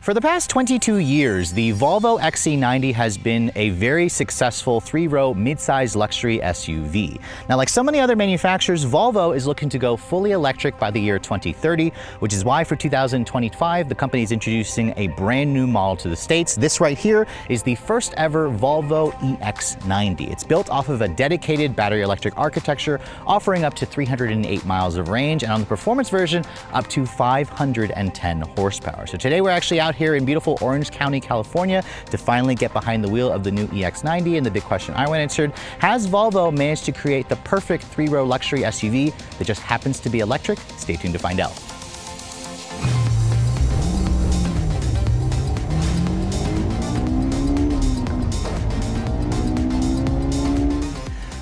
For the past 22 years, the Volvo EX90 has been a very successful three-row mid-size luxury SUV. Now, like so many other manufacturers, Volvo is looking to go fully electric by the year 2030, which is why for 2025, the company is introducing a brand new model to the States. This right here is the first ever Volvo EX90. It's built off of a dedicated battery electric architecture, offering up to 308 miles of range, and on the performance version, up to 510 horsepower. So today we're actually out here in beautiful Orange County, California, to finally get behind the wheel of the new EX90. And the big question I went answered, has Volvo managed to create the perfect three-row luxury SUV that just happens to be electric? Stay tuned to find out.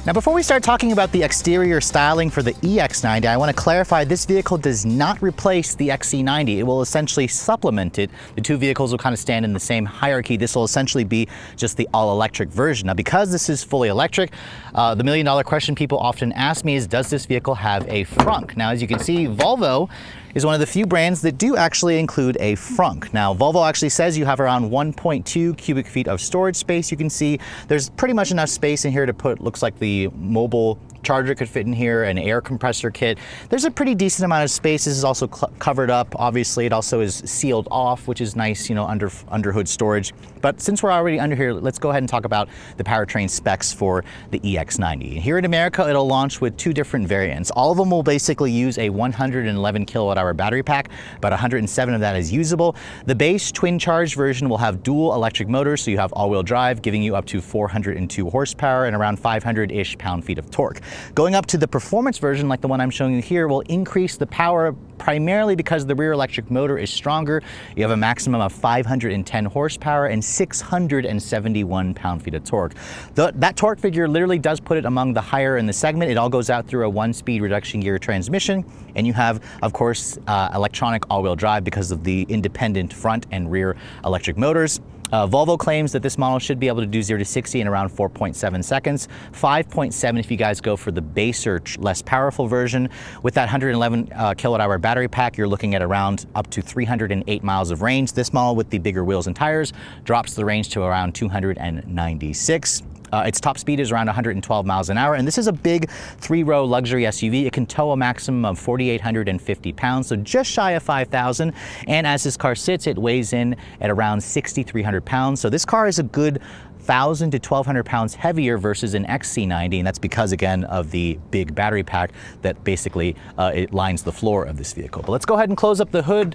Now, before we start talking about the exterior styling for the EX90, I want to clarify this vehicle does not replace the XC90. It will essentially supplement it. The two vehicles will kind of stand in the same hierarchy. This will essentially be just the all-electric version. Now, because this is fully electric, the million-dollar question people often ask me is, does this vehicle have a frunk? Now, as you can see, Volvo is one of the few brands that do actually include a frunk. Now, Volvo actually says you have around 1.2 cubic feet of storage space. You can see there's pretty much enough space in here to put, looks like the mobile charger could fit in here, an air compressor kit. There's a pretty decent amount of space. This is also covered up. Obviously, it also is sealed off, which is nice, you know, under hood storage. But since we're already under here, let's go ahead and talk about the powertrain specs for the EX90. Here in America, it'll launch with two different variants. All of them will basically use a 111 kilowatt hour battery pack, about 107 of that is usable. The base twin charged version will have dual electric motors, so you have all-wheel drive, giving you up to 402 horsepower and around 500-ish pound-feet of torque. Going up to the performance version, like the one I'm showing you here, will increase the power primarily because the rear electric motor is stronger. You have a maximum of 510 horsepower and 671 pound-feet of torque. That torque figure literally does put it among the higher in the segment. It all goes out through a one-speed reduction gear transmission, and you have, of course, electronic all-wheel drive because of the independent front and rear electric motors. Volvo claims that this model should be able to do 0 to 60 in around 4.7 seconds, 5.7 if you guys go for the baser, less powerful version. With that 111 kilowatt hour battery pack, you're looking at around up to 308 miles of range. This model with the bigger wheels and tires drops the range to around 296. Its top speed is around 112 miles an hour, and this is a big three-row luxury SUV. It can tow a maximum of 4,850 pounds, so just shy of 5,000. And as this car sits, it weighs in at around 6,300 pounds. So this car is a good 1,000 to 1,200 pounds heavier versus an XC90, and that's because, again, of the big battery pack that basically it lines the floor of this vehicle. But let's go ahead and close up the hood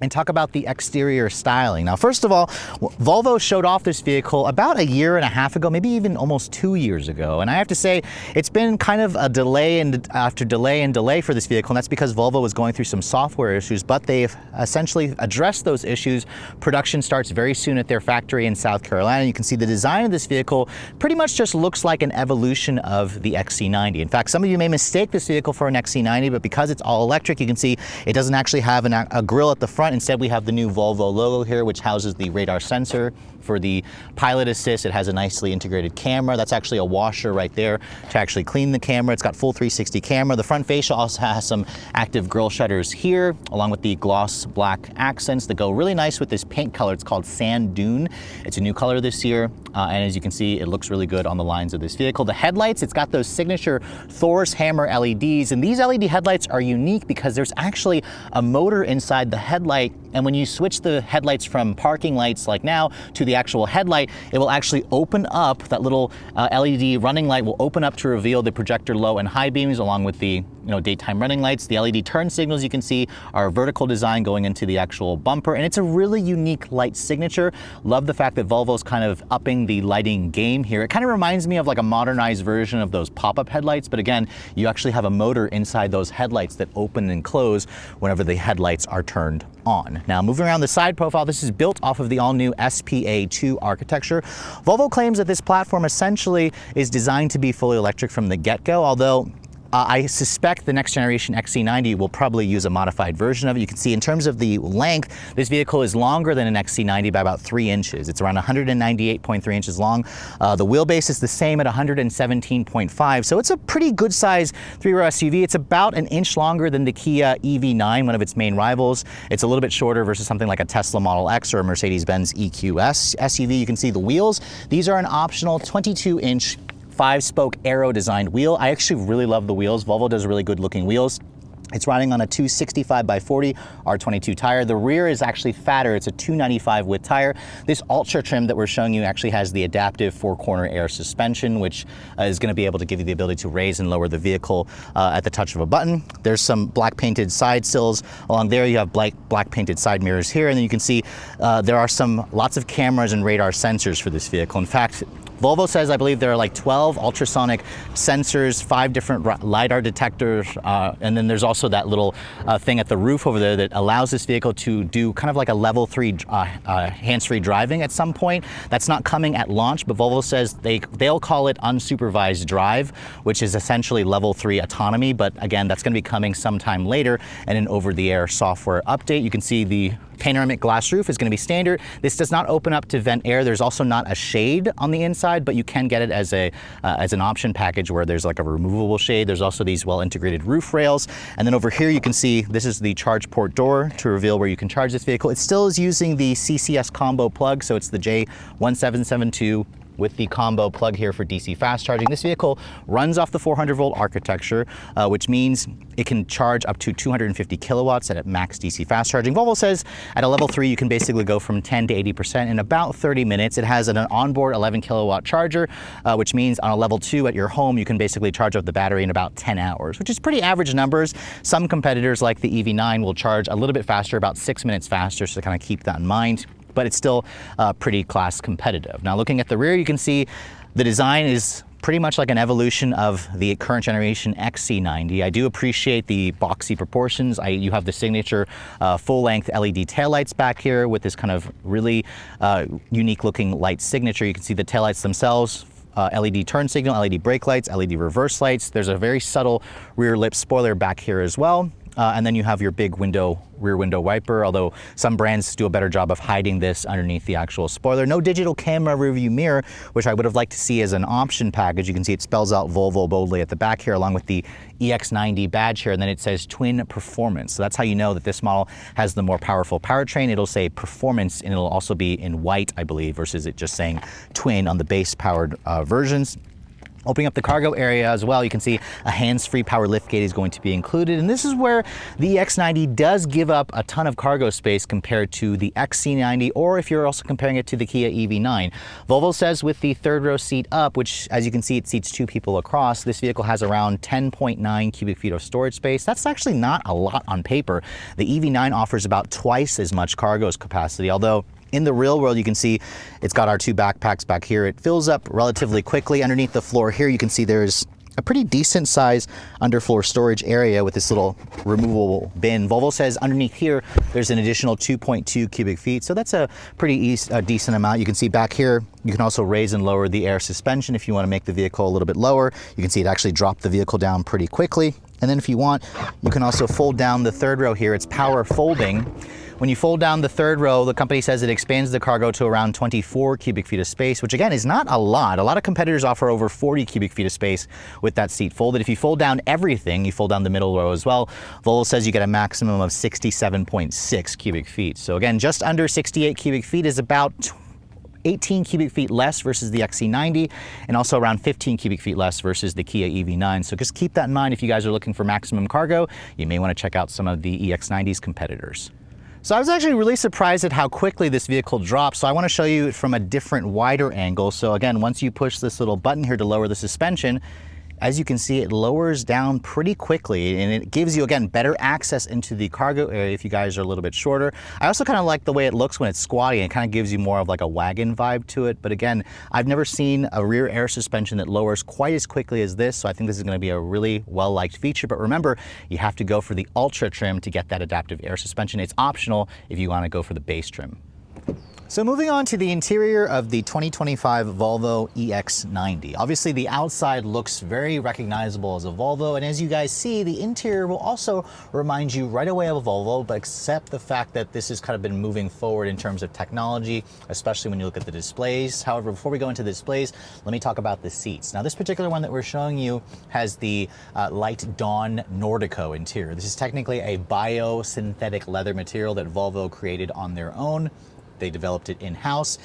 and talk about the exterior styling. Now, first of all, Volvo showed off this vehicle about a year and a half ago, maybe even almost 2 years ago. And I have to say, it's been kind of a delay after delay and delay for this vehicle, and that's because Volvo was going through some software issues, but they've essentially addressed those issues. Production starts very soon at their factory in South Carolina. You can see the design of this vehicle pretty much just looks like an evolution of the XC90. In fact, some of you may mistake this vehicle for an XC90, but because it's all electric, you can see it doesn't actually have a grille at the front. Instead, we have the new Volvo logo here, which houses the radar sensor. For the pilot assist, it has a nicely integrated camera. That's actually a washer right there to actually clean the camera. It's got full 360 camera. The front fascia also has some active grille shutters here, along with the gloss black accents that go really nice with this paint color. It's called Sand Dune. It's a new color this year, and as you can see, it looks really good on the lines of this vehicle. The headlights, it's got those signature Thor's Hammer LEDs, and these LED headlights are unique because there's actually a motor inside the headlight, and when you switch the headlights from parking lights like now to the actual headlight, it will actually open up. That little LED running light will open up to reveal the projector low and high beams, along with the daytime running lights. The LED turn signals, you can see, are vertical design going into the actual bumper, and it's a really unique light signature. Love the fact that Volvo's kind of upping the lighting game here. It kind of reminds me of like a modernized version of those pop-up headlights, but again, you actually have a motor inside those headlights that open and close whenever the headlights are turned on. Now, moving around the side profile, this is built off of the all-new SPA2 architecture. Volvo claims that this platform essentially is designed to be fully electric from the get-go, although I suspect the next generation XC90 will probably use a modified version of it. You can see in terms of the length, this vehicle is longer than an XC90 by about 3 inches. It's around 198.3 inches long. The wheelbase is the same at 117.5, so it's a pretty good size 3-row SUV. It's about an inch longer than the Kia EV9, one of its main rivals. It's a little bit shorter versus something like a Tesla Model X or a Mercedes-Benz EQS SUV. You can see the wheels. These are an optional 22-inch 5-spoke aero designed wheel. I actually really love the wheels. Volvo does really good looking wheels. It's riding on a 265 by 40 R22 tire. The rear is actually fatter. It's a 295 width tire. This Ultra trim that we're showing you actually has the adaptive 4-corner air suspension, which is going to be able to give you the ability to raise and lower the vehicle at the touch of a button. There's some black painted side sills along there. You have black painted side mirrors here, and then you can see there are lots of cameras and radar sensors for this vehicle. In fact, Volvo says, I believe there are like 12 ultrasonic sensors, 5 different LiDAR detectors, and then there's also that little thing at the roof over there that allows this vehicle to do kind of like a level 3 hands-free driving at some point. That's not coming at launch, but Volvo says they'll call it unsupervised drive, which is essentially level 3 autonomy. But again, that's going to be coming sometime later and an over-the-air software update. You can see the panoramic glass roof is going to be standard. This does not open up to vent air. There's also not a shade on the inside, but you can get it as an option package where there's like a removable shade. There's also these well-integrated roof rails. And then over here you can see this is the charge port door to reveal where you can charge this vehicle. It still is using the CCS combo plug, so it's the J1772 with the combo plug here for DC fast charging. This vehicle runs off the 400-volt architecture, which means it can charge up to 250 kilowatts at max DC fast charging. Volvo says at a level 3, you can basically go from 10 to 80% in about 30 minutes. It has an onboard 11 kilowatt charger, which means on a level 2 at your home, you can basically charge up the battery in about 10 hours, which is pretty average numbers. Some competitors like the EV9 will charge a little bit faster, about 6 minutes faster, so kind of keep that in mind. But it's still pretty class competitive. Now looking at the rear, you can see the design is pretty much like an evolution of the current generation XC90. I do appreciate the boxy proportions. You have the signature full-length LED taillights back here with this kind of really unique looking light signature. You can see the taillights themselves, LED turn signal, LED brake lights, LED reverse lights. There's a very subtle rear lip spoiler back here as well. And then you have your big rear window wiper, although some brands do a better job of hiding this underneath the actual spoiler. No digital camera rear view mirror, which I would have liked to see as an option package. You can see it spells out Volvo boldly at the back here, along with the EX90 badge here, and then it says Twin Performance. So that's how you know that this model has the more powerful powertrain. It'll say Performance, and it'll also be in white, I believe, versus it just saying Twin on the base powered versions. Opening up the cargo area as well, you can see a hands-free power liftgate is going to be included. And this is where the EX90 does give up a ton of cargo space compared to the XC90, or if you're also comparing it to the Kia EV9. Volvo says with the 3rd row seat up, which as you can see, it seats 2 people across, this vehicle has around 10.9 cubic feet of storage space. That's actually not a lot on paper. The EV9 offers about twice as much cargo capacity, although in the real world, you can see it's got our 2 backpacks back here. It fills up relatively quickly. Underneath the floor here, you can see there's a pretty decent size underfloor storage area with this little removable bin. Volvo says underneath here, there's an additional 2.2 cubic feet. So that's a pretty decent amount. You can see back here, you can also raise and lower the air suspension if you want to make the vehicle a little bit lower. You can see it actually dropped the vehicle down pretty quickly. And then if you want, you can also fold down the 3rd row here. It's power folding. When you fold down the 3rd row, the company says it expands the cargo to around 24 cubic feet of space, which again is not a lot. A lot of competitors offer over 40 cubic feet of space with that seat folded. If you fold down everything, you fold down the middle row as well, Volvo says you get a maximum of 67.6 cubic feet. So again, just under 68 cubic feet is about 18 cubic feet less versus the XC90, and also around 15 cubic feet less versus the Kia EV9. So just keep that in mind if you guys are looking for maximum cargo. You may want to check out some of the EX90's competitors. So I was actually really surprised at how quickly this vehicle drops. So I want to show you it from a different, wider angle. So again, once you push this little button here to lower the suspension, as you can see, it lowers down pretty quickly, and it gives you, again, better access into the cargo area if you guys are a little bit shorter. I also kind of like the way it looks when it's squatty. It kind of gives you more of like a wagon vibe to it. But again, I've never seen a rear air suspension that lowers quite as quickly as this, so I think this is going to be a really well-liked feature. But remember, you have to go for the Ultra trim to get that adaptive air suspension. It's optional if you want to go for the base trim. So moving on to the interior of the 2025 Volvo EX90. Obviously the outside looks very recognizable as a Volvo, and as you guys see, the interior will also remind you right away of a Volvo, but except the fact that this has kind of been moving forward in terms of technology, especially when you look at the displays. However, before we go into the displays, let me talk about the seats. Now this particular one that we're showing you has the light Dawn Nordico interior. This is technically a biosynthetic leather material that Volvo created on their own. They developed it in-house.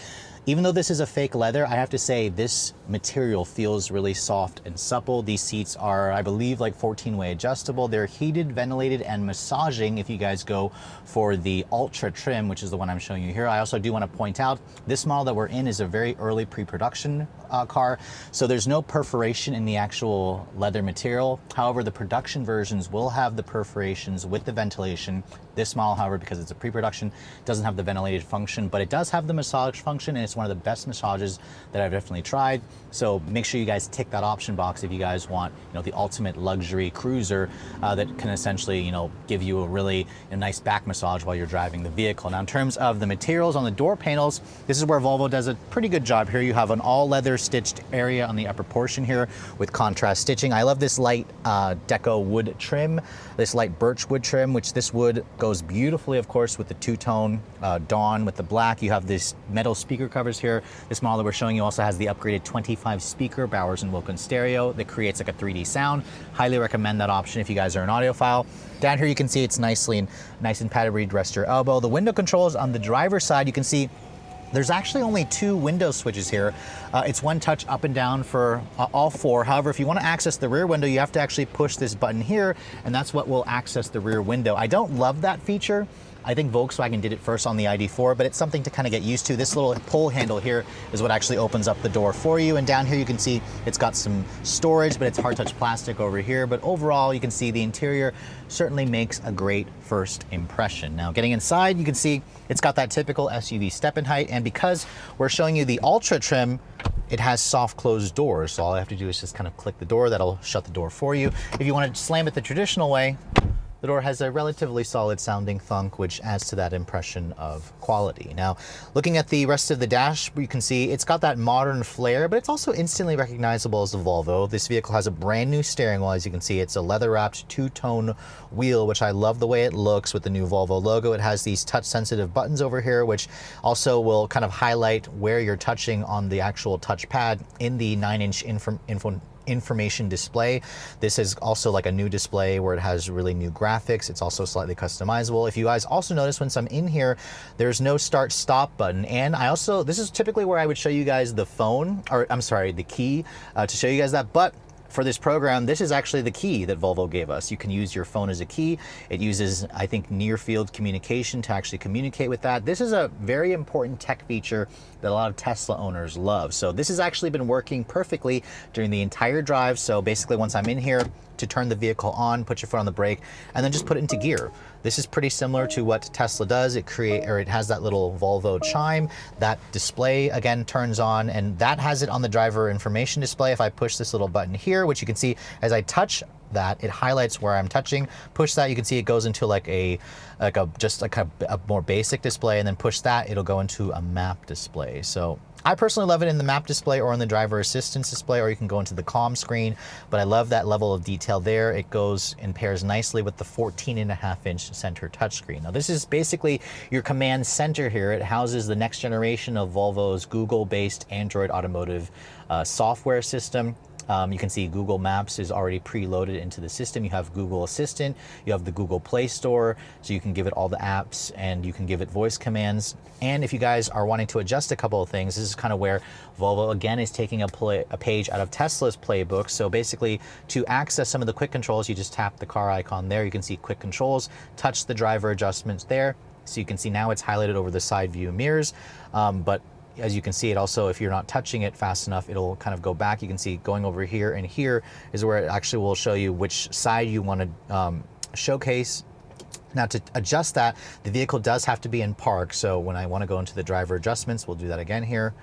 Even though this is a fake leather, I have to say this material feels really soft and supple. These seats are, I believe, like 14-way adjustable. They're heated, ventilated, and massaging if you guys go for the Ultra trim, which is the one I'm showing you here. I also do want to point out this model that we're in is a very early pre-production car, so there's no perforation in the actual leather material. However, the production versions will have the perforations with the ventilation. This model, however, because it's a pre-production, doesn't have the ventilated function, but it does have the massage function, and it's one of the best massages that I've definitely tried. So make sure you guys tick that option box if you guys want, the ultimate luxury cruiser that can essentially, give you a really nice back massage while you're driving the vehicle. Now, in terms of the materials on the door panels, this is where Volvo does a pretty good job here. You have an all leather stitched area on the upper portion here with contrast stitching. I love this light deco wood trim, this light birch wood trim, which this wood goes beautifully, of course, with the two-tone Dawn with the black. You have this metal speaker covers here. This model that we're showing you also has the upgraded 25 speaker Bowers & Wilkins stereo that creates like a 3D sound. Highly recommend that option if you guys are an audiophile. Down here you can see it's nice and padded where you'd rest your elbow. The window controls on the driver's side, you can see there's actually only 2 window switches here. It's one touch up and down for all 4. However, if you want to access the rear window, you have to actually push this button here, and that's what will access the rear window. I don't love that feature. I think Volkswagen did it first on the ID4, but it's something to kind of get used to. This little pull handle here is what actually opens up the door for you. And down here you can see it's got some storage, but it's hard touch plastic over here. But overall, you can see the interior certainly makes a great first impression. Now, getting inside, you can see it's got that typical SUV step-in height. And because we're showing you the Ultra trim, it has soft closed doors. So all I have to do is just kind of click the door. That'll shut the door for you. If you want to slam it the traditional way, the door has a relatively solid sounding thunk, which adds to that impression of quality. Now, looking at the rest of the dash, you can see it's got that modern flair, but it's also instantly recognizable as a Volvo. This vehicle has a brand new steering wheel. As you can see, it's a leather-wrapped two-tone wheel, which I love the way it looks with the new Volvo logo. It has these touch-sensitive buttons over here, which also will kind of highlight where you're touching on the actual touchpad in the 9-inch information display. This is also like a new display where it has really new graphics. It's also slightly customizable. If you guys also notice, once I'm in here, there's no start stop button. And this is typically where I would show you guys the phone, or I'm sorry, the key to show you guys that. But for this program, this is actually the key that Volvo gave us. You can use your phone as a key. It uses, I think, near field communication to actually communicate with that. This is a very important tech feature that a lot of Tesla owners love. So this has actually been working perfectly during the entire drive. So basically, once I'm in here, to turn the vehicle on, put your foot on the brake, and then just put it into gear. This is pretty similar to what Tesla does. It has that little Volvo chime. That display again turns on, and that has it on the driver information display. If I push this little button here, which you can see as I touch that, it highlights where I'm touching. Push that, you can see it goes into like a more basic display, and then push that, it'll go into a map display. So I personally love it in the map display or in the driver assistance display, or you can go into the comm screen, but I love that level of detail there. It goes and pairs nicely with the 14.5-inch center touchscreen. Now this is basically your command center here. It houses the next generation of Volvo's Google-based Android automotive software system. You can see Google Maps is already preloaded into the system. You have Google Assistant, you have the Google Play Store, so you can give it all the apps and you can give it voice commands. And if you guys are wanting to adjust a couple of things, this is kind of where Volvo again is taking a page out of Tesla's playbook. So basically, to access some of the quick controls, you just tap the car icon there. You can see quick controls, touch the driver adjustments there. So you can see now it's highlighted over the side view mirrors, but as you can see, it also, if you're not touching it fast enough, it'll kind of go back. You can see going over here, and here is where it actually will show you which side you want to showcase. Now, to adjust that, the vehicle does have to be in park. So when I want to go into the driver adjustments, we'll do that again here.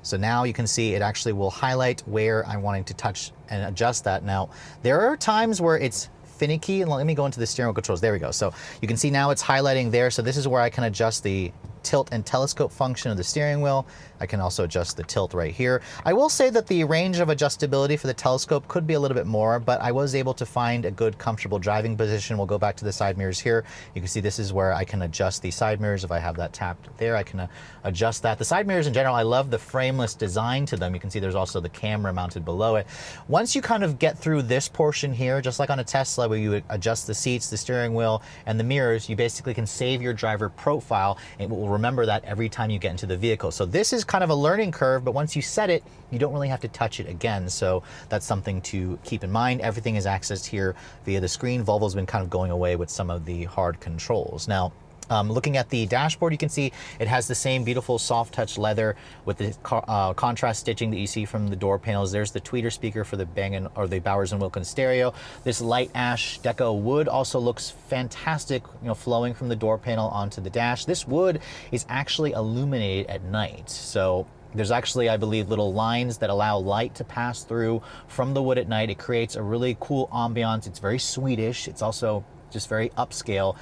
So now you can see it actually will highlight where I'm wanting to touch and adjust that. Now, there are times where it's finicky, and let me go into the steering wheel controls. There we go. So you can see now it's highlighting there. So this is where I can adjust the tilt and telescope function of the steering wheel. I can also adjust the tilt right here. I will say that the range of adjustability for the telescope could be a little bit more, but I was able to find a good comfortable driving position. We'll go back to the side mirrors here. You can see this is where I can adjust the side mirrors. If I have that tapped there, I can adjust that. The side mirrors in general, I love the frameless design to them. You can see there's also the camera mounted below it. Once you kind of get through this portion here, just like on a Tesla where you adjust the seats, the steering wheel, and the mirrors, you basically can save your driver profile and it will remember that every time you get into the vehicle. So this is kind of a learning curve, but once you set it, you don't really have to touch it again. So that's something to keep in mind. Everything is accessed here via the screen. Volvo's been kind of going away with some of the hard controls. Now, looking at the dashboard, you can see it has the same beautiful soft touch leather with the contrast stitching that you see from the door panels. There's the tweeter speaker for the the Bowers & Wilkins stereo. This light ash deco wood also looks fantastic, flowing from the door panel onto the dash. This wood is actually illuminated at night. So there's actually, I believe, little lines that allow light to pass through from the wood at night. It creates a really cool ambiance. It's very Swedish. It's also just very upscale.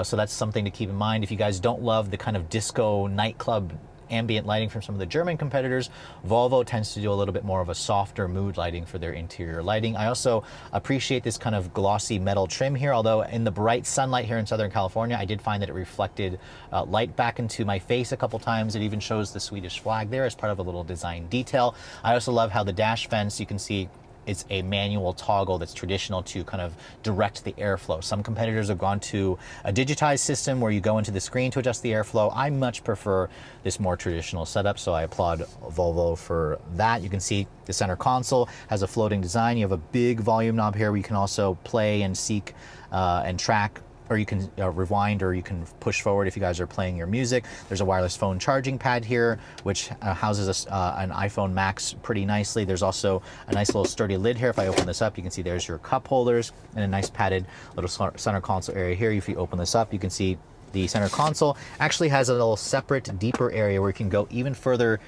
So that's something to keep in mind. If you guys don't love the kind of disco nightclub ambient lighting from some of the German competitors, Volvo tends to do a little bit more of a softer mood lighting for their interior lighting. I also appreciate this kind of glossy metal trim here, although in the bright sunlight here in Southern California, I did find that it reflected light back into my face a couple times. It even shows the Swedish flag there as part of a little design detail. I also love how the dash vents, you can see, it's a manual toggle that's traditional to kind of direct the airflow. Some competitors have gone to a digitized system where you go into the screen to adjust the airflow. I much prefer this more traditional setup, so I applaud Volvo for that. You can see the center console has a floating design. You have a big volume knob here where you can also play and seek and track, or you can rewind, or you can push forward if you guys are playing your music. There's a wireless phone charging pad here, which houses an iPhone Max pretty nicely. There's also a nice little sturdy lid here. If I open this up, you can see there's your cup holders and a nice padded little center console area here. If you open this up, you can see the center console actually has a little separate, deeper area where you can go even further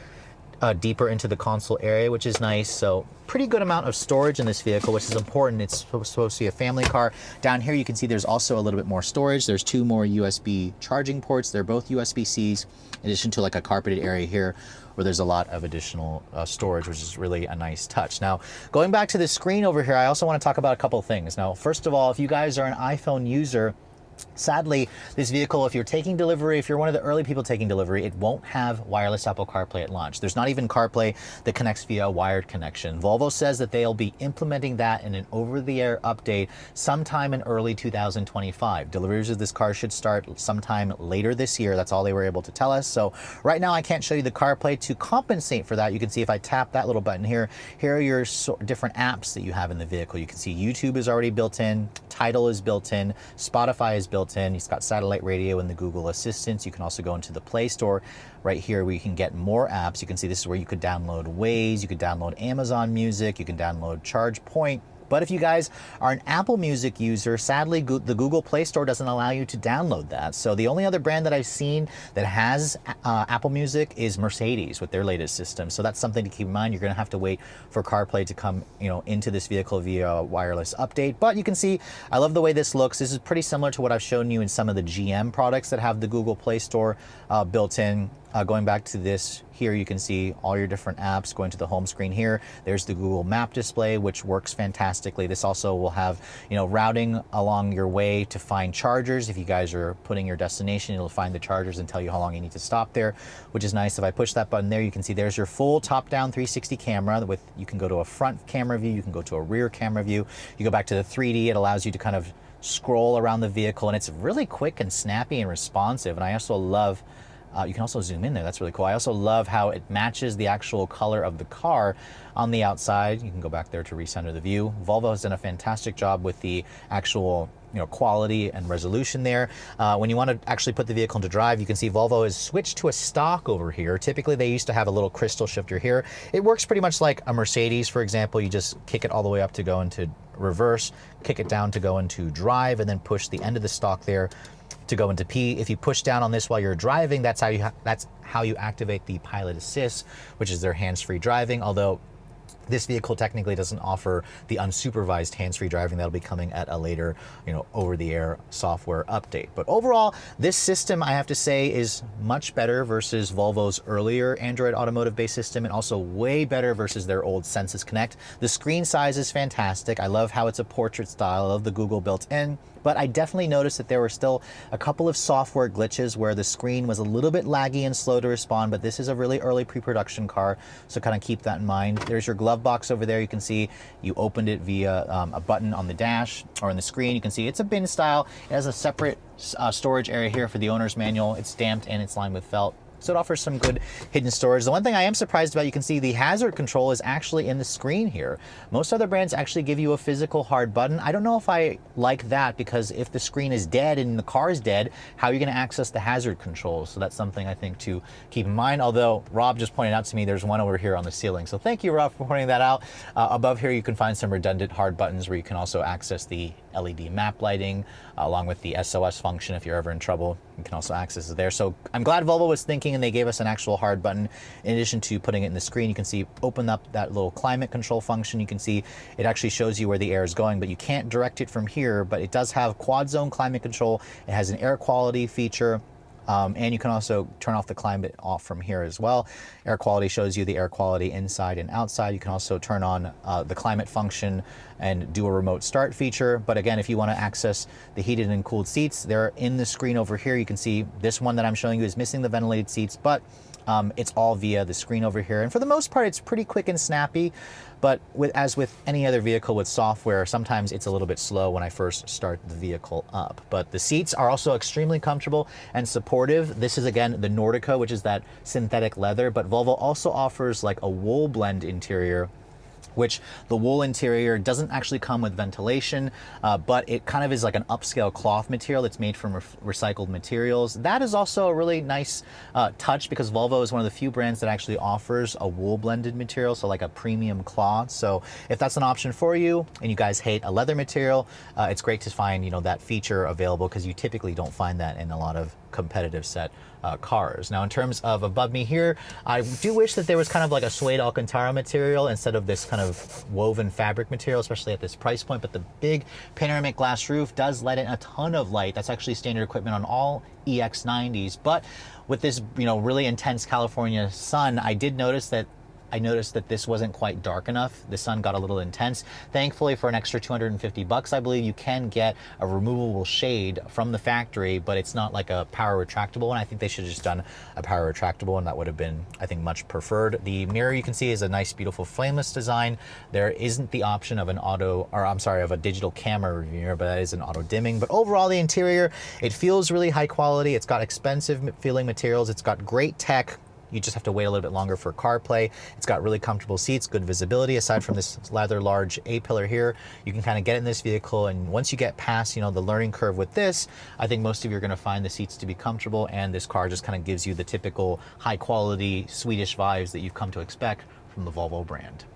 deeper into the console area, which is nice. So pretty good amount of storage in this vehicle, which is important. It's supposed to be a family car. Down here you can see there's also a little bit more storage. There's 2 more USB charging ports. They're both USB-Cs, in addition to like a carpeted area here where there's a lot of additional storage, which is really a nice touch. Now, going back to the screen over here, I also want to talk about a couple of things. Now, first of all, if you guys are an iPhone user, sadly, this vehicle, if you're taking delivery, if you're one of the early people taking delivery, it won't have wireless Apple CarPlay at launch. There's not even CarPlay that connects via a wired connection. Volvo says that they'll be implementing that in an over-the-air update sometime in early 2025. Deliveries of this car should start sometime later this year. That's all they were able to tell us. So right now, I can't show you the CarPlay. To compensate for that, you can see if I tap that little button here, here are your different apps that you have in the vehicle. You can see YouTube is already built in, Tidal is built in, Spotify is built in. It's got satellite radio and the Google Assistant. You can also go into the Play Store right here where you can get more apps. You can see this is where you could download Waze, you could download Amazon Music, you can download ChargePoint. But if you guys are an Apple Music user, sadly, the Google Play Store doesn't allow you to download that. So the only other brand that I've seen that has Apple Music is Mercedes with their latest system. So that's something to keep in mind. You're going to have to wait for CarPlay to come, into this vehicle via a wireless update. But you can see, I love the way this looks. This is pretty similar to what I've shown you in some of the GM products that have the Google Play Store built in. Going back to this here, you can see all your different apps. Going to the home screen here, there's the Google Map display, which works fantastically. This also will have, routing along your way to find chargers. If you guys are putting your destination, it'll find the chargers and tell you how long you need to stop there, which is nice. If I push that button there, you can see there's your full top-down 360 camera. You can go to a front camera view, you can go to a rear camera view. You go back to the 3D, it allows you to kind of scroll around the vehicle, and it's really quick and snappy and responsive. And I also love, you can also zoom in there. That's really cool. I also love how it matches the actual color of the car on the outside. You can go back there to recenter the view. Volvo has done a fantastic job with the actual quality and resolution there. When you want to actually put the vehicle into drive, you can see Volvo has switched to a stock over here. Typically, they used to have a little crystal shifter here. It works pretty much like a Mercedes, for example. You just kick it all the way up to go into reverse, kick it down to go into drive, and then push the end of the stock there to go into P. If you push down on this while you're driving, that's how you activate the pilot assist, which is their hands-free driving. Although This vehicle technically doesn't offer the unsupervised hands-free driving that'll be coming at a later, over-the-air software update. But overall, this system, I have to say, is much better versus Volvo's earlier Android automotive-based system, and also way better versus their old Sensus Connect. The screen size is fantastic. I love how it's a portrait style. I love the Google built-in. But I definitely noticed that there were still a couple of software glitches where the screen was a little bit laggy and slow to respond, but this is a really early pre-production car, so kind of keep that in mind. There's your glove box over there. You can see you opened it via a button on the dash or on the screen. You can see it's a bin style. It has a separate storage area here for the owner's manual. It's stamped and it's lined with felt. So it offers some good hidden storage. The one thing I am surprised about, you can see the hazard control is actually in the screen here. Most other brands actually give you a physical hard button. I don't know if I like that, because if the screen is dead and the car is dead, how are you going to access the hazard control? So that's something I think to keep in mind. Although Rob just pointed out to me there's one over here on the ceiling. So thank you, Rob, for pointing that out. Above here you can find some redundant hard buttons where you can also access the LED map lighting along with the SOS function. If you're ever in trouble, you can also access it there. So I'm glad Volvo was thinking and they gave us an actual hard button. In addition to putting it in the screen, you can see open up that little climate control function. You can see it actually shows you where the air is going, but you can't direct it from here. But it does have quad zone climate control. It has an air quality feature. And you can also turn off the climate off from here as well. Air quality shows you the air quality inside and outside. You can also turn on the climate function and do a remote start feature. But again, if you want to access the heated and cooled seats, they're in the screen over here. You can see this one that I'm showing you is missing the ventilated seats, but it's all via the screen over here. And for the most part, it's pretty quick and snappy. But as with any other vehicle with software, sometimes it's a little bit slow when I first start the vehicle up. But the seats are also extremely comfortable and supportive. This is, again, the Nordica, which is that synthetic leather. But Volvo also offers like a wool blend interior, which the wool interior doesn't actually come with ventilation, but it kind of is like an upscale cloth material that's made from recycled materials. That is also a really nice touch, because Volvo is one of the few brands that actually offers a wool blended material, so like a premium cloth. So if that's an option for you and you guys hate a leather material, it's great to find that feature available, because you typically don't find that in a lot of competitive set cars. Now, in terms of above me here, I do wish that there was kind of like a suede Alcantara material instead of this kind of woven fabric material, especially at this price point. But the big panoramic glass roof does let in a ton of light. That's actually standard equipment on all EX90s. But with this, really intense California sun, I noticed that this wasn't quite dark enough. The sun got a little intense. Thankfully, for an extra $250, I believe you can get a removable shade from the factory, but it's not like a power retractable one. I think they should have just done a power retractable one. That would have been, I think, much preferred. The mirror you can see is a nice, beautiful flameless design. There isn't the option of of a digital camera mirror, but that is an auto dimming. But overall, the interior, it feels really high quality. It's got expensive feeling materials. It's got great tech. You just have to wait a little bit longer for CarPlay. It's got really comfortable seats, good visibility. Aside from this rather large A-pillar here, you can kind of get in this vehicle, and once you get past, the learning curve with this, I think most of you are going to find the seats to be comfortable, and this car just kind of gives you the typical high-quality Swedish vibes that you've come to expect from the Volvo brand.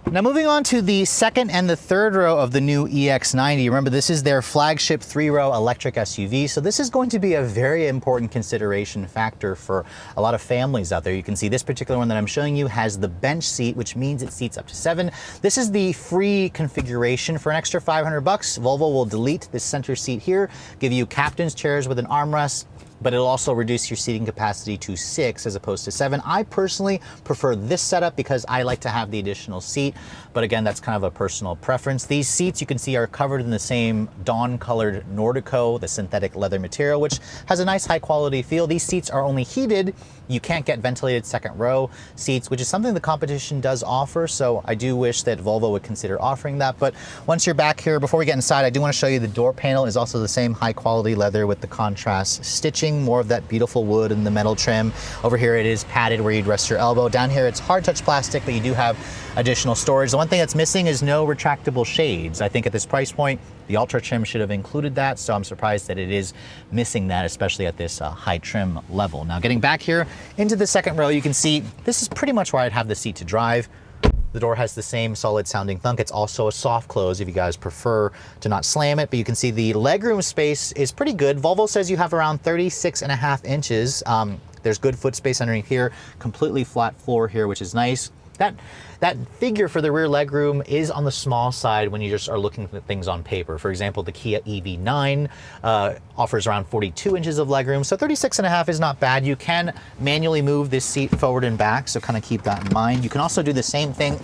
Now, moving on to the second and the third row of the new EX90. Remember, this is their flagship 3-row electric SUV. So this is going to be a very important consideration factor for a lot of families out there. You can see this particular one that I'm showing you has the bench seat, which means it seats up to 7. This is the free configuration. For an extra $500, Volvo will delete this center seat here, give you captain's chairs with an armrest, but it'll also reduce your seating capacity to 6 as opposed to 7. I personally prefer this setup because I like to have the additional seat, but again, that's kind of a personal preference. These seats you can see are covered in the same dawn-colored Nordico, the synthetic leather material, which has a nice high-quality feel. These seats are only heated. You can't get ventilated second row seats, which is something the competition does offer, so I do wish that Volvo would consider offering that. But once you're back here, before we get inside, I do want to show you the door panel is also the same high-quality leather with the contrast stitching, more of that beautiful wood and the metal trim. Over here it is padded where you'd rest your elbow. Down here it's hard touch plastic, but you do have additional storage. The one thing that's missing is no retractable shades. I think at this price point, the Ultra trim should have included that, so I'm surprised that it is missing that, especially at this high trim level. Now, getting back here into the second row, you can see this is pretty much where I'd have the seat to drive. The door has the same solid sounding thunk. It's also a soft close if you guys prefer to not slam it, but you can see the legroom space is pretty good. Volvo says you have around 36.5 inches. There's good foot space underneath here, completely flat floor here, which is nice. that figure for the rear legroom is on the small side when you just are looking at things on paper. For example, the Kia EV9 offers around 42 inches of legroom, so 36.5 is not bad. You can manually move this seat forward and back, so kind of keep that in mind. You can also do the same thing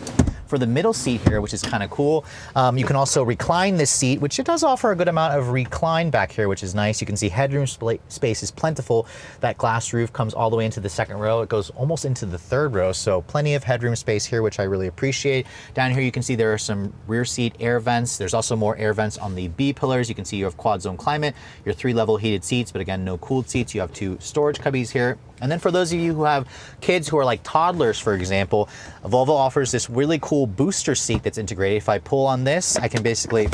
for the middle seat here, which is kind of cool. You can also recline this seat, which it does offer a good amount of recline back here, which is nice. You can see headroom space is plentiful. That glass roof comes all the way into the second row. It goes almost into the third row, so plenty of headroom space here, which I really appreciate. Down here you can see there are some rear seat air vents. There's also more air vents on the B pillars. You can see you have quad zone climate, your 3-level heated seats, but again, no cooled seats. You have 2 storage cubbies here. And then for those of you who have kids who are like toddlers, for example, Volvo offers this really cool booster seat that's integrated. If I pull on this, I can basically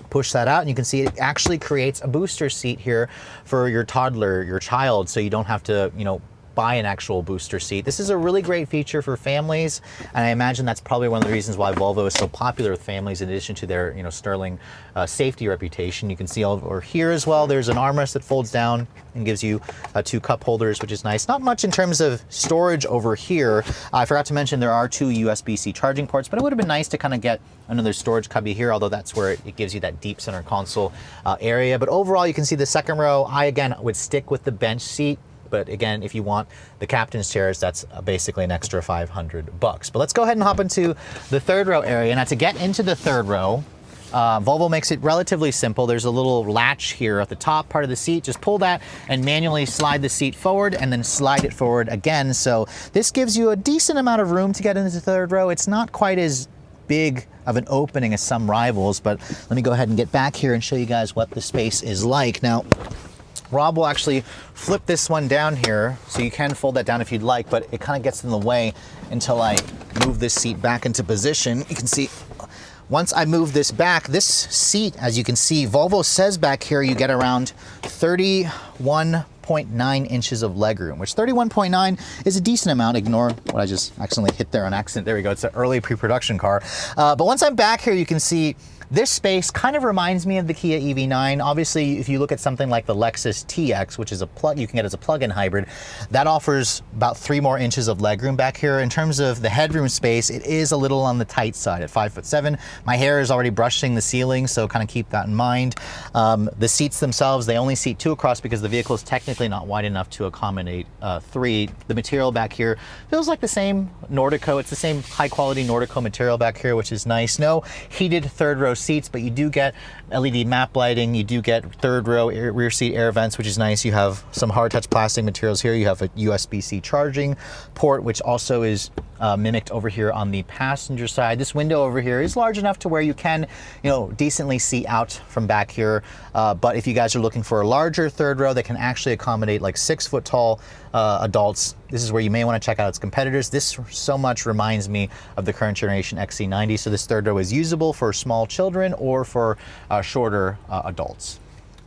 push that out and you can see it actually creates a booster seat here for your toddler, your child, so you don't have to, you know, buy an actual booster seat. This is a really great feature for families, and I imagine that's probably one of the reasons why Volvo is so popular with families, in addition to their, you know, sterling safety reputation. You can see over here as well, there's an armrest that folds down and gives you 2 cup holders, which is nice. Not much in terms of storage over here. I forgot to mention there are 2 USB-C charging ports, but it would have been nice to kind of get another storage cubby here, although that's where it gives you that deep center console area. But overall, you can see the second row, I again would stick with the bench seat. But again, if you want the captain's chairs, that's basically an extra $500. But let's go ahead and hop into the third row area. Now, to get into the third row, Volvo makes it relatively simple. There's a little latch here at the top part of the seat. Just pull that and manually slide the seat forward and then slide it forward again. So this gives you a decent amount of room to get into the third row. It's not quite as big of an opening as some rivals, but let me go ahead and get back here and show you guys what the space is like. Now, Rob will actually flip this one down here, so you can fold that down if you'd like, but it kind of gets in the way until I move this seat back into position. You can see, once I move this back, this seat, as you can see, Volvo says back here you get around 31.9 inches of legroom, which 31.9 is a decent amount. Ignore what I just accidentally hit there on accident. There we go, it's an early pre-production car. But once I'm back here, you can see this space kind of reminds me of the Kia EV9. Obviously, if you look at something like the Lexus TX, which is a plug you can get as a plug-in hybrid, that offers about 3 more inches of legroom back here. In terms of the headroom space, it is a little on the tight side at 5'7". My hair is already brushing the ceiling, so kind of keep that in mind. The seats themselves, they only seat 2 across because the vehicle is technically not wide enough to accommodate 3. The material back here feels like the same Nordico. It's the same high-quality Nordico material back here, which is nice. No heated third row seats, but you do get LED map lighting, you do get third row rear seat air vents, which is nice. You have some hard touch plastic materials here. You have a USB-C charging port, which also is mimicked over here on the passenger side. This window over here is large enough to where you can, you know, decently see out from back here. But if you guys are looking for a larger third row that can actually accommodate like 6-foot tall adults, this is where you may want to check out its competitors. This so much reminds me of the current generation XC90. So this third row is usable for small children or for shorter adults.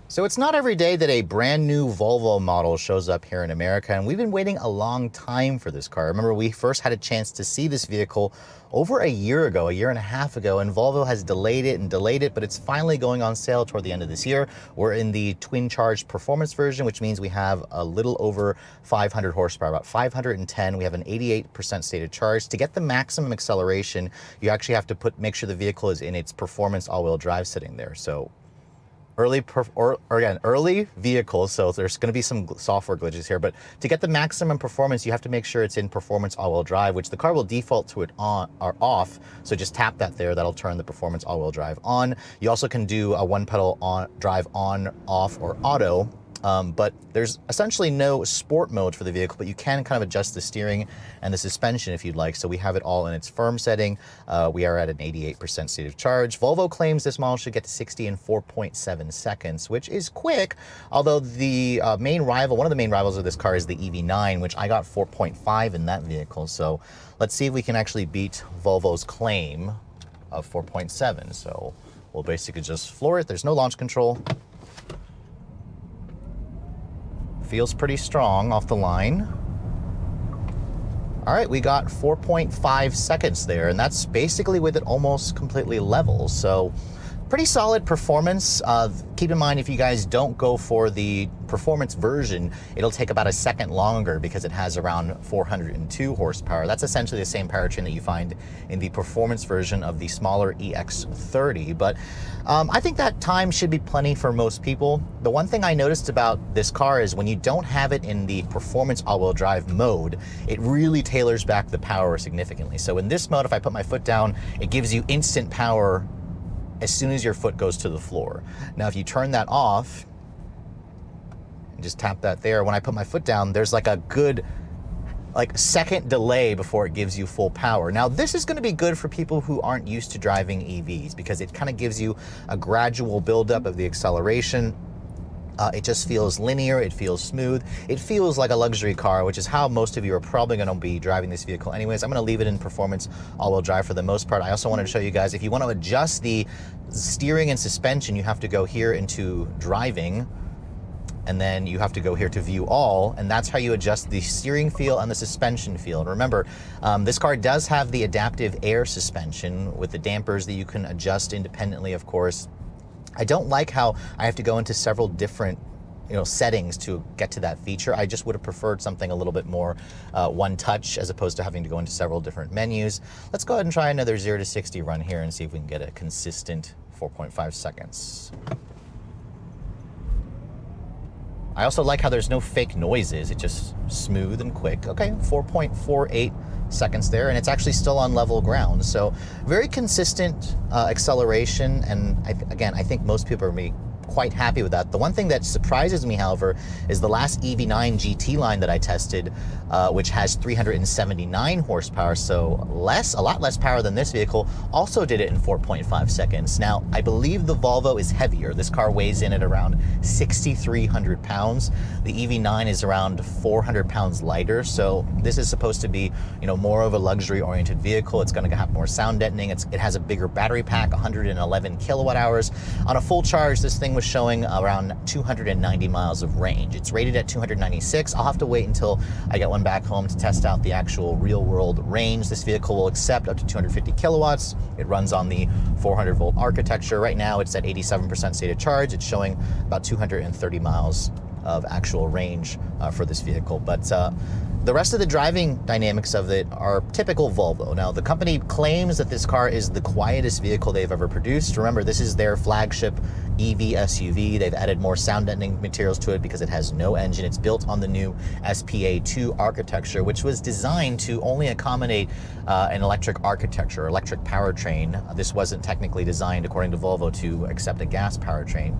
So it's not every day that a brand new Volvo model shows up here in America, and we've been waiting a long time for this car. Remember, we first had a chance to see this vehicle over a year ago, a year and a half ago, and Volvo has delayed it, but it's finally going on sale toward the end of this year. We're in the twin charged performance version, which means we have a little over 500 horsepower, about 510. We have an 88% stated charge. To get the maximum acceleration, you actually have to make sure the vehicle is in its performance all-wheel drive setting there. So early vehicles, so there's going to be some software glitches here, but to get the maximum performance, you have to make sure it's in performance all-wheel drive, which the car will default to it on or off. So just tap that there, that'll turn the performance all-wheel drive on. You also can do a 1-pedal on drive on, off, or auto. But there's essentially no sport mode for the vehicle, but you can kind of adjust the steering and the suspension if you'd like. So we have it all in its firm setting. We are at an 88% state of charge. Volvo claims this model should get to 60 in 4.7 seconds, which is quick. Although the one of the main rivals of this car is the EV9, which I got 4.5 in that vehicle. So let's see if we can actually beat Volvo's claim of 4.7. So we'll basically just floor it. There's no launch control. Feels pretty strong off the line. All right, we got 4.5 seconds there, and that's basically with it almost completely level. So Pretty solid performance. Keep in mind, if you guys don't go for the performance version, it'll take about a second longer because it has around 402 horsepower. That's essentially the same powertrain that you find in the performance version of the smaller EX30. But I think that time should be plenty for most people. The one thing I noticed about this car is when you don't have it in the performance all-wheel drive mode, it really tailors back the power significantly. So in this mode, if I put my foot down, it gives you instant power as soon as your foot goes to the floor. Now, if you turn that off, and just tap that there, when I put my foot down, there's like a good second delay before it gives you full power. Now, this is gonna be good for people who aren't used to driving EVs because it kind of gives you a gradual buildup of the acceleration. It just feels linear, it feels smooth, it feels like a luxury car, which is how most of you are probably going to be driving this vehicle anyways. I'm going to leave it in performance all-wheel drive for the most part. I also wanted to show you guys, if you want to adjust the steering and suspension, you have to go here into driving, and then you have to go here to view all, and that's how you adjust the steering feel and the suspension feel. And remember, this car does have the adaptive air suspension with the dampers that you can adjust independently, of course. I don't like how I have to go into several different settings to get to that feature. I just would have preferred something a little bit more one touch as opposed to having to go into several different menus. Let's go ahead and try another 0 to 60 run here and see if we can get a consistent 4.5 seconds. I also like how there's no fake noises. It's just smooth and quick. Okay, 4.48 seconds there, and it's actually still on level ground. So very consistent acceleration, and again, I think most people are going to be quite happy with that. The one thing that surprises me, however, is the last EV9 GT line that I tested, which has 379 horsepower, so a lot less power than this vehicle, also did it in 4.5 seconds. Now, I believe the Volvo is heavier. This car weighs in at around 6,300 pounds. The EV9 is around 400 pounds lighter, so this is supposed to be, more of a luxury-oriented vehicle. It's going to have more sound deadening. It has a bigger battery pack, 111 kilowatt hours. On a full charge, this thing was showing around 290 miles of range. It's rated at 296. I'll have to wait until I get one back home to test out the actual real-world range. This vehicle will accept up to 250 kilowatts. It runs on the 400-volt architecture. Right now, it's at 87% state of charge. It's showing about 230 miles of actual range for this vehicle. But the rest of the driving dynamics of it are typical Volvo. Now, the company claims that this car is the quietest vehicle they've ever produced. Remember, this is their flagship EV SUV. They've added more sound deadening materials to it because it has no engine. It's built on the new SPA2 architecture, which was designed to only accommodate an electric architecture, electric powertrain. This wasn't technically designed, according to Volvo, to accept a gas powertrain.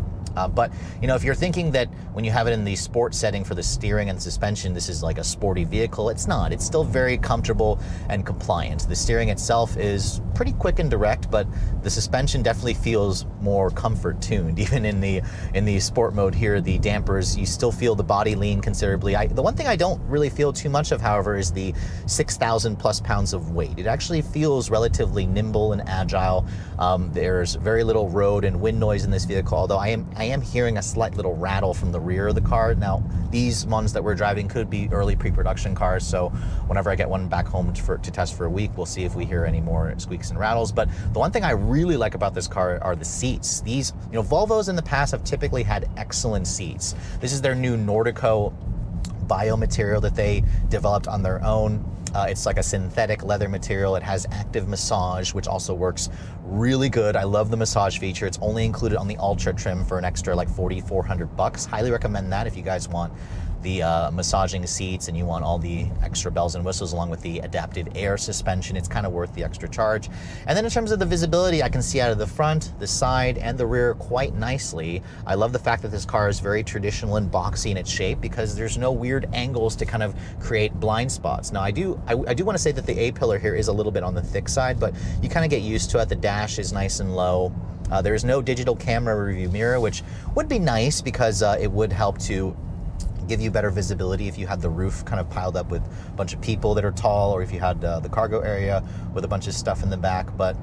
But if you're thinking that when you have it in the sport setting for the steering and suspension, this is like a sporty vehicle, it's not. It's still very comfortable and compliant. The steering itself is pretty quick and direct, but the suspension definitely feels more comfort tuned. Even in the sport mode here, the dampers, you still feel the body lean considerably. The one thing I don't really feel too much of, however, is the 6,000 plus pounds of weight. It actually feels relatively nimble and agile. There's very little road and wind noise in this vehicle, although I am hearing a slight little rattle from the rear of the car. Now, these ones that we're driving could be early pre-production cars, so whenever I get one back home to test for a week, we'll see if we hear any more squeaks and rattles. But the one thing I really like about this car are the seats. These, Volvos in the past have typically had excellent seats. This is their new Nordico biomaterial that they developed on their own. It's like a synthetic leather material. It has active massage, which also works really good. I love the massage feature. It's only included on the Ultra trim for an extra like $4,400. Highly recommend that if you guys want the massaging seats and you want all the extra bells and whistles along with the adaptive air suspension. It's kind of worth the extra charge. And then in terms of the visibility, I can see out of the front, the side, and the rear quite nicely. I love the fact that this car is very traditional and boxy in its shape because there's no weird angles to kind of create blind spots. Now, I do want to say that the A-pillar here is a little bit on the thick side, but you kind of get used to it. The dash is nice and low. There's no digital camera review mirror, which would be nice because it would help to give you better visibility if you had the roof kind of piled up with a bunch of people that are tall, or if you had the cargo area with a bunch of stuff in the back. But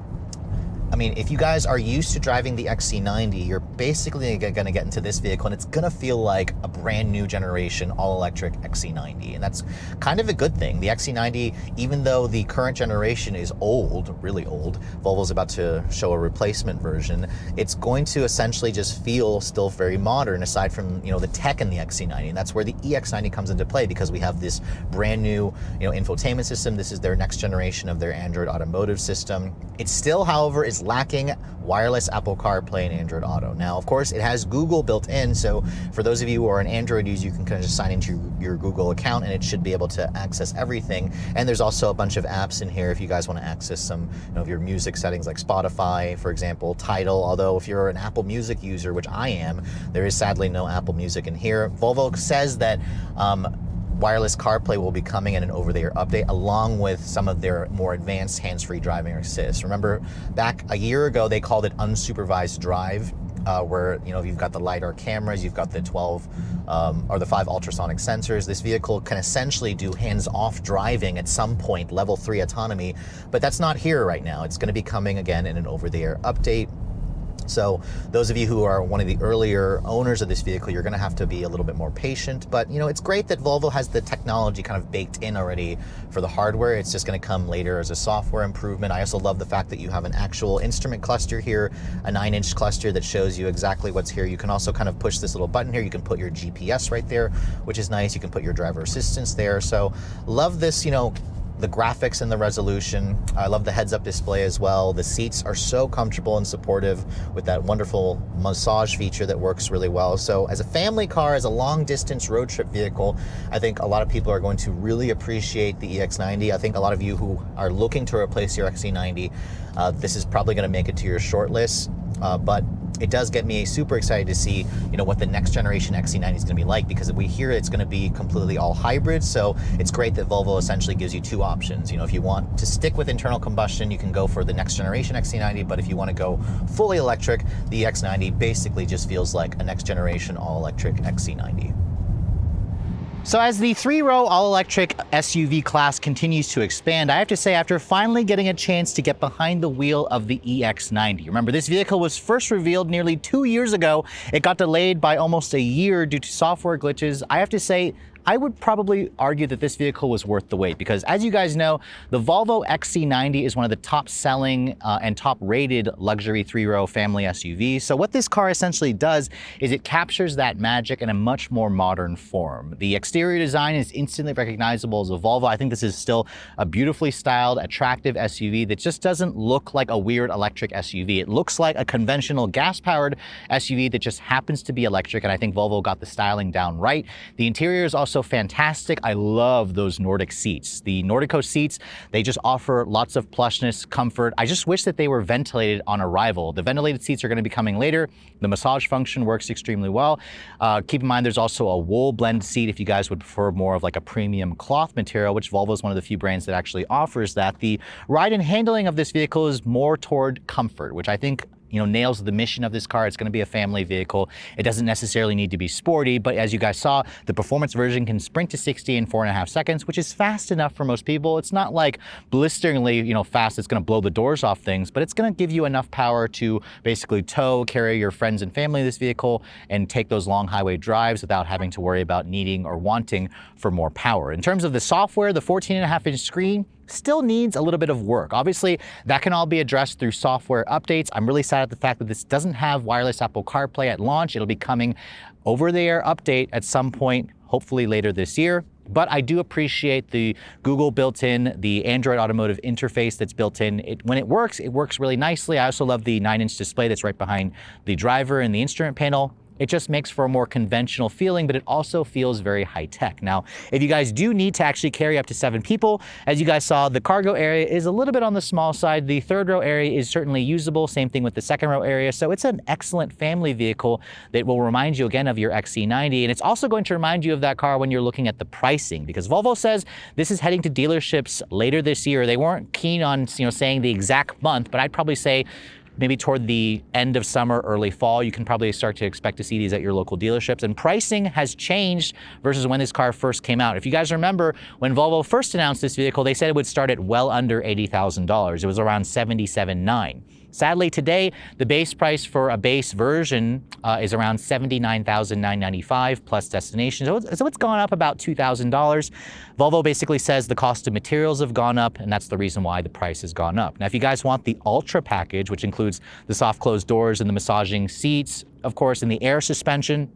I mean, if you guys are used to driving the XC90, you're basically going to get into this vehicle and it's going to feel like a brand new generation all-electric XC90. And that's kind of a good thing. The XC90, even though the current generation is old, really old, Volvo's about to show a replacement version, it's going to essentially just feel still very modern, aside from, the tech in the XC90. And that's where the EX90 comes into play, because we have this brand new, infotainment system. This is their next generation of their Android Automotive system. It still, however, is lacking wireless Apple CarPlay and Android Auto. Now, of course, it has Google built in, so for those of you who are an Android user, you can kind of just sign into your Google account and it should be able to access everything. And there's also a bunch of apps in here if you guys want to access some of your music settings, like Spotify, for example, Tidal. Although if you're an Apple Music user, which I am, there is sadly no Apple Music in here. Volvo says that wireless CarPlay will be coming in an over-the-air update, along with some of their more advanced hands-free driving assist. Remember, back a year ago, they called it unsupervised drive, where you've got the LiDAR cameras, you've got the 12 or the 5 ultrasonic sensors. This vehicle can essentially do hands-off driving at some point, level 3 autonomy, but that's not here right now. It's going to be coming again in an over-the-air update. So those of you who are one of the earlier owners of this vehicle, you're going to have to be a little bit more patient. But it's great that Volvo has the technology kind of baked in already for the hardware. It's just going to come later as a software improvement. I also love the fact that you have an actual instrument cluster here, a 9-inch cluster that shows you exactly what's here. You can also kind of push this little button here. You can put your GPS right there, which is nice. You can put your driver assistance there. So love this, the graphics and the resolution. I love the heads-up display as well. The seats are so comfortable and supportive with that wonderful massage feature that works really well. So as a family car, as a long-distance road trip vehicle, I think a lot of people are going to really appreciate the EX90. I think a lot of you who are looking to replace your XC90, this is probably going to make it to your short list, but it does get me super excited to see, what the next generation XC90 is going to be like, because we hear it's going to be completely all hybrid. So it's great that Volvo essentially gives you two options. If you want to stick with internal combustion, you can go for the next generation XC90, but if you want to go fully electric, the EX90 basically just feels like a next generation all electric XC90. So as the 3-row all-electric SUV class continues to expand, I have to say, after finally getting a chance to get behind the wheel of the EX90. Remember, this vehicle was first revealed nearly 2 years ago. It got delayed by almost a year due to software glitches. I have to say, I would probably argue that this vehicle was worth the wait, because as you guys know, the Volvo XC90 is one of the top selling and top rated luxury 3-row family SUVs. So what this car essentially does is it captures that magic in a much more modern form. The exterior design is instantly recognizable as a Volvo. I think this is still a beautifully styled, attractive SUV that just doesn't look like a weird electric SUV. It looks like a conventional gas-powered SUV that just happens to be electric, and I think Volvo got the styling down right. The interior is also fantastic. I love those Nordic seats. The Nordico seats, they just offer lots of plushness, comfort. I just wish that they were ventilated on arrival. The ventilated seats are going to be coming later. The massage function works extremely well. Keep in mind, there's also a wool blend seat if you guys would prefer more of like a premium cloth material, which Volvo is one of the few brands that actually offers that. The ride and handling of this vehicle is more toward comfort, which I think nails the mission of this car. It's going to be a family vehicle. It doesn't necessarily need to be sporty, but as you guys saw, the performance version can sprint to 60 in 4.5 seconds, which is fast enough for most people. It's not like blisteringly, fast. It's going to blow the doors off things, but it's going to give you enough power to basically tow, carry your friends and family in this vehicle, and take those long highway drives without having to worry about needing or wanting for more power. In terms of the software, the 14.5-inch screen still needs a little bit of work. Obviously, that can all be addressed through software updates. I'm really sad at the fact that this doesn't have wireless Apple CarPlay at launch. It'll be coming over-the-air update at some point, hopefully later this year. But I do appreciate the Google built-in, the Android Automotive interface that's built in. When it works really nicely. I also love the 9-inch display that's right behind the driver and the instrument panel. It just makes for a more conventional feeling, but it also feels very high-tech. Now, if you guys do need to actually carry up to 7 people, as you guys saw, the cargo area is a little bit on the small side. The 3rd row area is certainly usable. Same thing with the 2nd row area. So it's an excellent family vehicle that will remind you again of your XC90. And it's also going to remind you of that car when you're looking at the pricing, because Volvo says this is heading to dealerships later this year. They weren't keen on saying the exact month, but I'd probably say maybe toward the end of summer, early fall, you can probably start to expect to see these at your local dealerships. And pricing has changed versus when this car first came out. If you guys remember, when Volvo first announced this vehicle, they said it would start at well under $80,000. It was around $77,900. Sadly, today, the base price for a base version is around $79,995 plus destination. So it's gone up about $2,000. Volvo basically says the cost of materials have gone up, and that's the reason why the price has gone up. Now, if you guys want the Ultra package, which includes the soft closed doors and the massaging seats, of course, and the air suspension,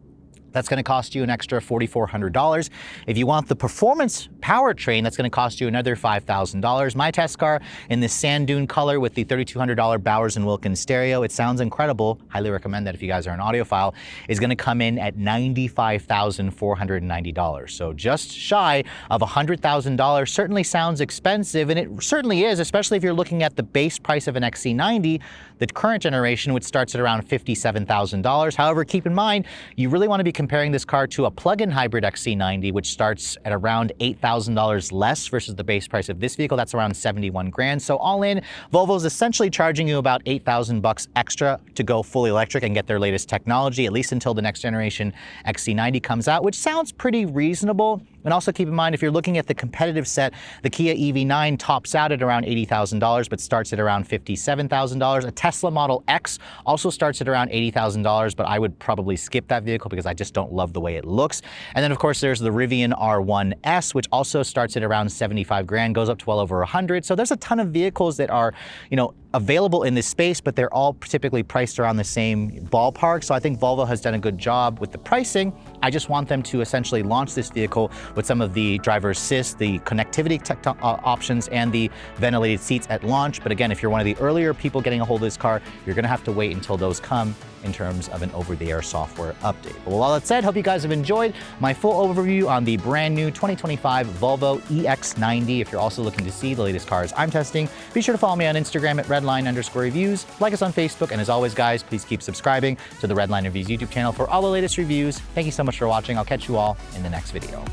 that's going to cost you an extra $4,400. If you want the performance powertrain, that's going to cost you another $5,000. My test car in this sand dune color with the $3,200 Bowers & Wilkins stereo, it sounds incredible. Highly recommend that if you guys are an audiophile, is going to come in at $95,490. So just shy of $100,000. Certainly sounds expensive, and it certainly is, especially if you're looking at the base price of an XC90, the current generation, which starts at around $57,000. However, keep in mind, you really want to be comparing this car to a plug-in hybrid XC90, which starts at around $8,000 less versus the base price of this vehicle. That's around 71 grand. So all in, Volvo's essentially charging you about 8,000 bucks extra to go fully electric and get their latest technology, at least until the next generation XC90 comes out, which sounds pretty reasonable. And also keep in mind, if you're looking at the competitive set, the Kia EV9 tops out at around $80,000, but starts at around $57,000. A Tesla Model X also starts at around $80,000, but I would probably skip that vehicle because I just don't love the way it looks. And then of course there's the Rivian R1S, which also starts at around 75 grand, goes up to well over 100. So there's a ton of vehicles that are, available in this space, but they're all typically priced around the same ballpark. So I think Volvo has done a good job with the pricing. I just want them to essentially launch this vehicle with some of the driver assist, the connectivity options, and the ventilated seats at launch. But again, if you're one of the earlier people getting a hold of this car, you're gonna have to wait until those come in terms of an over-the-air software update. But with all that said, hope you guys have enjoyed my full overview on the brand new 2025 Volvo EX90. If you're also looking to see the latest cars I'm testing, be sure to follow me on Instagram at Redline_reviews, like us on Facebook, and as always, guys, please keep subscribing to the Redline Reviews YouTube channel for all the latest reviews. Thank you so much for watching. I'll catch you all in the next video.